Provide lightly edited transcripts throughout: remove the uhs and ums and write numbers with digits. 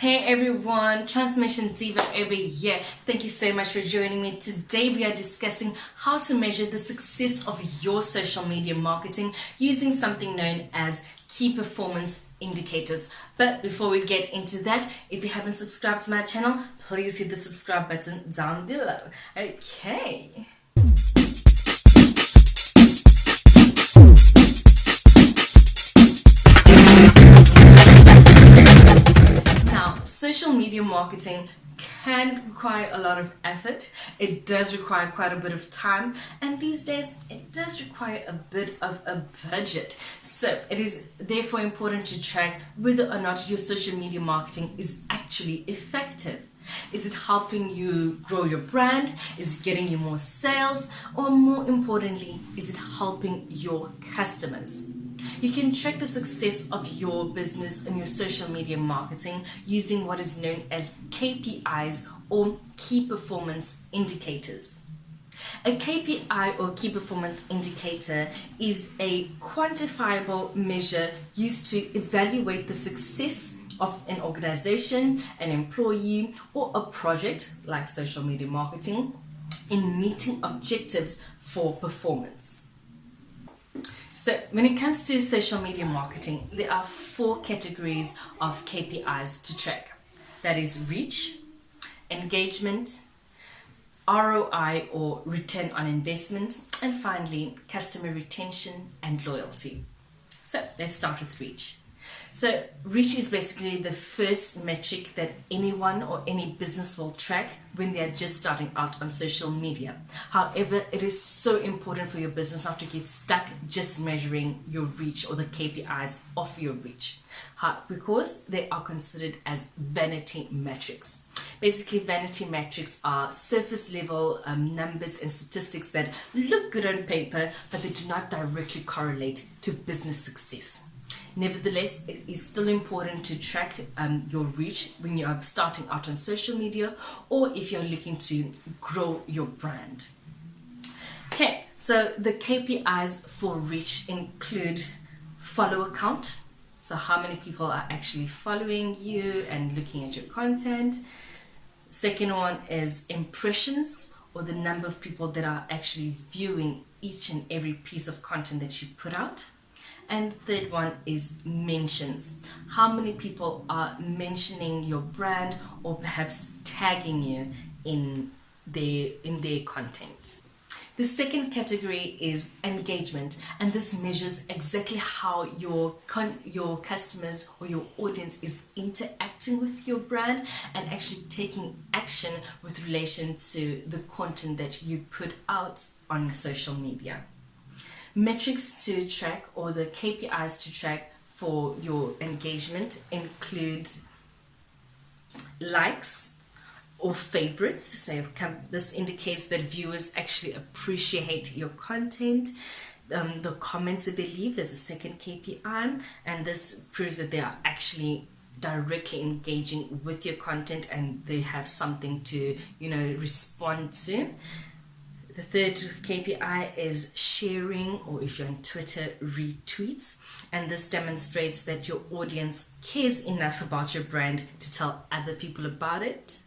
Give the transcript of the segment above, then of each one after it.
Hey everyone, Transformation Diva every year. Thank you so much for joining me. Today we are discussing how to measure the success of your social media marketing using something known as key performance indicators. But before we get into that, if you haven't subscribed to my channel, please hit the subscribe button down below. Okay. Social media marketing can require a lot of effort. It does require quite a bit of time, and these days it does require a bit of a budget. So it is therefore important to track whether or not your social media marketing is actually effective. Is it helping you grow your brand? Is it getting you more sales? Or more importantly, is it helping your customers? You can track the success of your business and your social media marketing using what is known as KPIs or key performance indicators. A KPI or key performance indicator is a quantifiable measure used to evaluate the success of an organization, an employee, or a project like social media marketing in meeting objectives for performance. So when it comes to social media marketing, there are 4 categories of KPIs to track. That is reach, engagement, ROI or return on investment, and finally customer retention and loyalty. So let's start with reach. So reach is basically the first metric that anyone or any business will track when they are just starting out on social media. However, it is so important for your business not to get stuck just measuring your reach or the KPIs of your reach, because they are considered as vanity metrics. Basically, vanity metrics are surface level numbers and statistics that look good on paper, but they do not directly correlate to business success. Nevertheless, it is still important to track your reach when you are starting out on social media or if you're looking to grow your brand. Okay, so the KPIs for reach include follower count. So how many people are actually following you and looking at your content. Second one is impressions, or the number of people that are actually viewing each and every piece of content that you put out. And the third one is mentions. How many people are mentioning your brand or perhaps tagging you in their content. The second category is engagement, and this measures exactly how your customers or your audience is interacting with your brand and actually taking action with relation to the content that you put out on social media. Metrics to track, or the KPIs to track for your engagement, include likes or favorites. So this indicates that viewers actually appreciate your content. The comments that they leave, there's a second KPI, and this proves that they are actually directly engaging with your content and they have something to respond to. The third KPI is sharing, or if you're on Twitter, retweets. And this demonstrates that your audience cares enough about your brand to tell other people about it.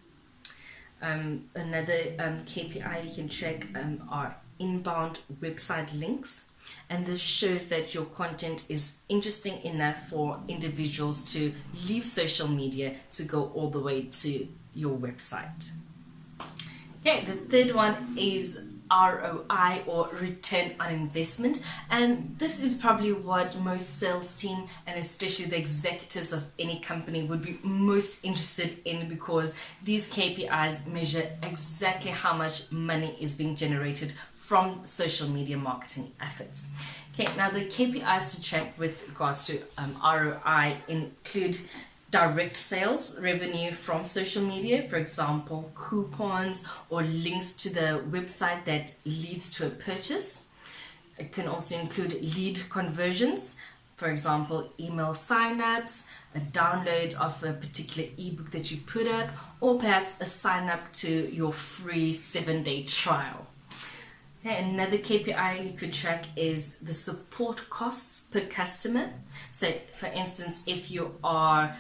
Another KPI you can track are inbound website links. And this shows that your content is interesting enough for individuals to leave social media to go all the way to your website. Okay, the third one is ROI, or return on investment, and this is probably what most sales team and especially the executives of any company would be most interested in, because these KPIs measure exactly how much money is being generated from social media marketing efforts. Okay, now the KPIs to track with regards to ROI include direct sales revenue from social media, for example, coupons or links to the website that leads to a purchase. It can also include lead conversions, for example, email sign-ups, a download of a particular ebook that you put up, or perhaps a sign-up to your free 7-day trial. Okay, another KPI you could track is the support costs per customer. So, for instance, if you are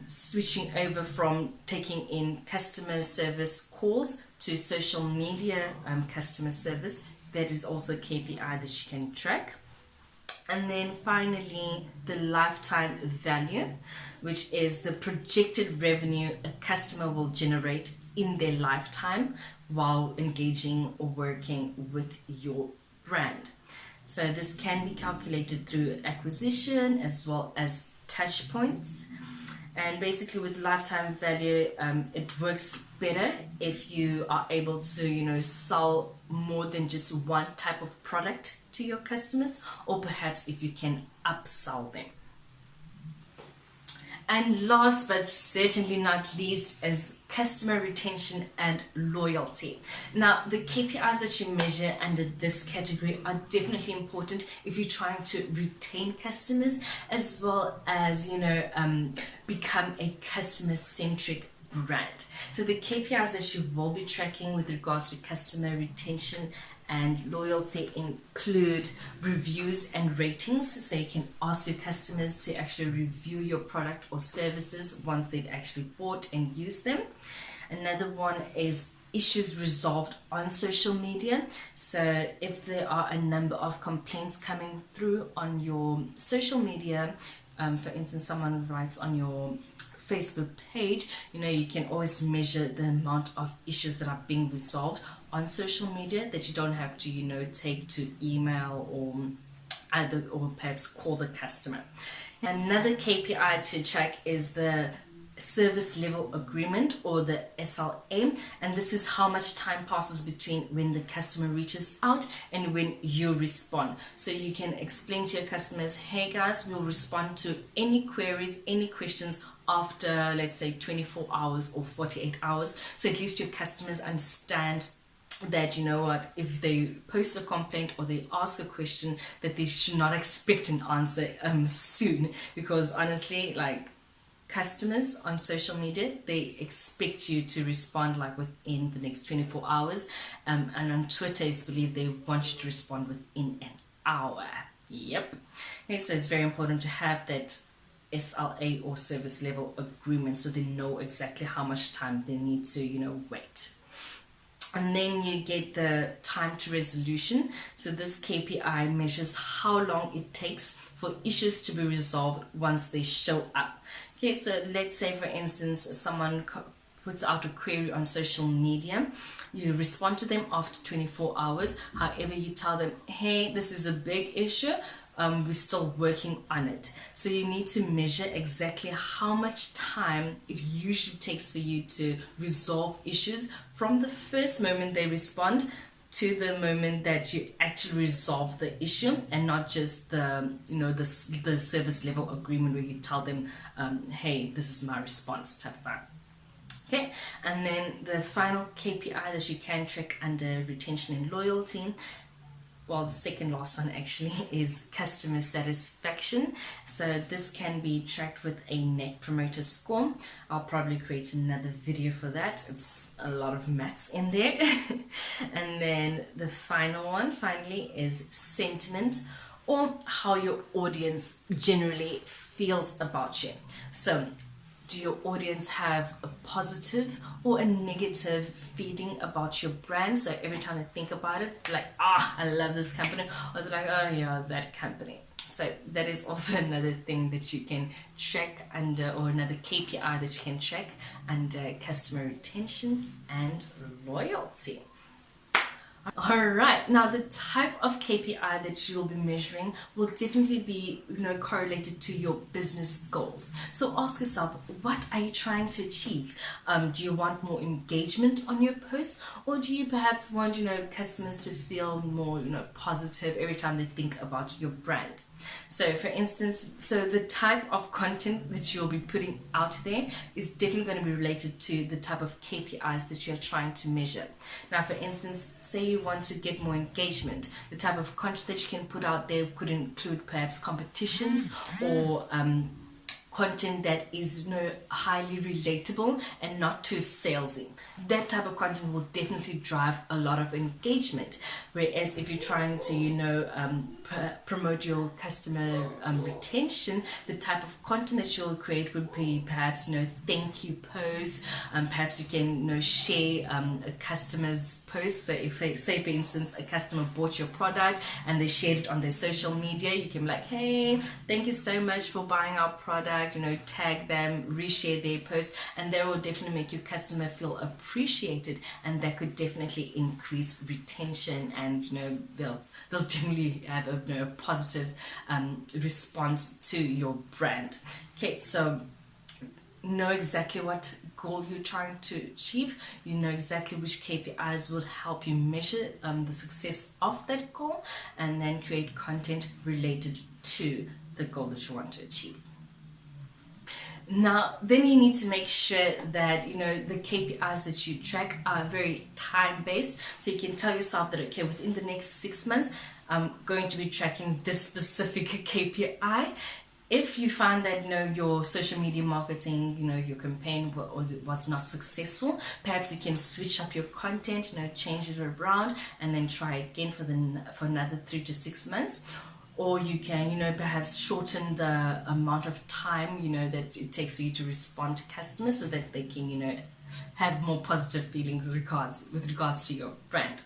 switching over from taking in customer service calls to social media customer service, that is also a KPI that you can track. And then finally, the lifetime value, which is the projected revenue a customer will generate in their lifetime while engaging or working with your brand. So this can be calculated through acquisition as well as touch points. And basically with lifetime value, it works better if you are able to, sell more than just one type of product to your customers, or perhaps if you can upsell them. And last but certainly not least is customer retention and loyalty. Now, the KPIs that you measure under this category are definitely important if you're trying to retain customers as well as, become a customer-centric brand. So the KPIs that you will be tracking with regards to customer retention and loyalty include reviews and ratings, so you can ask your customers to actually review your product or services once they've actually bought and used them. Another one is issues resolved on social media. So if there are a number of complaints coming through on your social media, for instance, someone writes on your Facebook page, you can always measure the amount of issues that are being resolved on social media that you don't have to, take to email or perhaps call the customer. Another KPI to track is the service level agreement, or the SLA, and this is how much time passes between when the customer reaches out and when you respond. So you can explain to your customers, hey guys, we'll respond to any queries, any questions after, let's say, 24 hours or 48 hours. So at least your customers understand that, if they post a complaint or they ask a question, that they should not expect an answer soon, because honestly, customers on social media, they expect you to respond within the next 24 hours, and on Twitter, it's believed they want you to respond within an hour. Yep. Okay, so it's very important to have that SLA, or service level agreement, so they know exactly how much time they need to wait. And then you get the time to resolution. So this KPI measures how long it takes for issues to be resolved once they show up. Okay, so let's say, for instance, someone puts out a query on social media. You respond to them after 24 hours. However, you tell them, hey, this is a big issue. We're still working on it. So you need to measure exactly how much time it usually takes for you to resolve issues from the first moment they respond to the moment that you actually resolve the issue, and not just the service level agreement where you tell them, hey, this is my response type of thing. Okay, and then the final KPI that you can track under retention and loyalty, well, the second last one actually, is customer satisfaction. So this can be tracked with a net promoter score. I'll probably create another video for that. It's a lot of maths in there. And then the final one, finally, is sentiment, or how your audience generally feels about you. So do your audience have a positive or a negative feeling about your brand? So every time they think about it, they're like, I love this company, or they're like, oh yeah, that company. So that is also another thing that you can track under, or another KPI that you can track under customer retention and loyalty. Alright, now the type of KPI that you'll be measuring will definitely be correlated to your business goals. So ask yourself, what are you trying to achieve? Do you want more engagement on your posts, or do you perhaps want customers to feel more positive every time they think about your brand? So for instance, the type of content that you'll be putting out there is definitely going to be related to the type of KPIs that you're trying to measure. Now for instance, say you want to get more engagement, the type of content that you can put out there could include perhaps competitions or content that is highly relatable and not too salesy. That type of content will definitely drive a lot of engagement. Whereas if you're trying to promote your customer retention, the type of content that you'll create would be perhaps thank you posts. Perhaps you can share a customer's post. So if they say, for instance, a customer bought your product and they shared it on their social media, you can be like, hey, thank you so much for buying our product, tag them, reshare their post, and that will definitely make your customer feel appreciated, and that could definitely increase retention, and they'll generally have a positive response to your brand. Okay, so know exactly what goal you're trying to achieve. You know exactly which KPIs will help you measure the success of that goal, and then create content related to the goal that you want to achieve. Now, then you need to make sure that the KPIs that you track are very time-based. So you can tell yourself that, okay, within the next 6 months, I'm going to be tracking this specific KPI. If you find that your social media marketing, your campaign was not successful, perhaps you can switch up your content, change it around, and then try again for another 3 to 6 months. Or you can, perhaps shorten the amount of time, that it takes for you to respond to customers, so that they can, have more positive feelings with regards to your brand.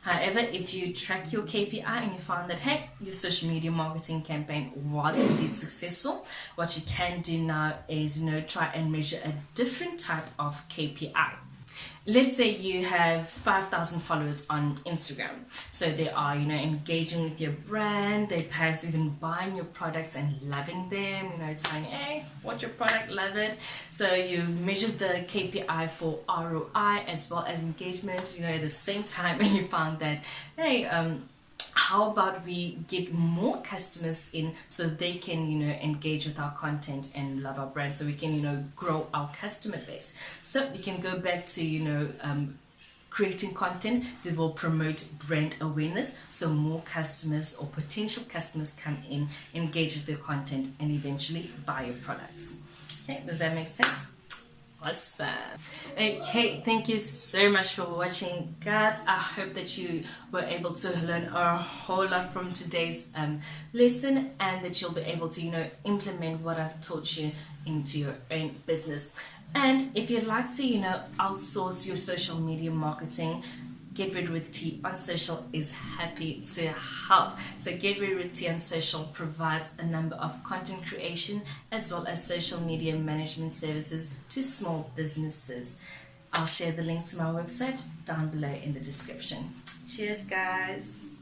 However, if you track your KPI and you find that, hey, your social media marketing campaign was indeed successful, what you can do now is, try and measure a different type of KPI. Let's say you have 5,000 followers on Instagram. So they are, engaging with your brand. They perhaps even buying your products and loving them. It's saying, hey, bought your product, love it. So you measure the KPI for ROI as well as engagement, at the same time, and you found that, hey, how about we get more customers in so they can, engage with our content and love our brand, so we can, grow our customer base. So you can go back to, creating content that will promote brand awareness, so more customers or potential customers come in, engage with your content, and eventually buy your products. Okay, does that make sense? Awesome. Okay, thank you so much for watching, guys. I hope that you were able to learn a whole lot from today's lesson, and that you'll be able to implement what I've taught you into your own business. And if you'd like to outsource your social media marketing, Get Ready with T on Social is happy to help. So Get Ready with T on Social provides a number of content creation as well as social media management services to small businesses. I'll share the link to my website down below in the description. Cheers, guys.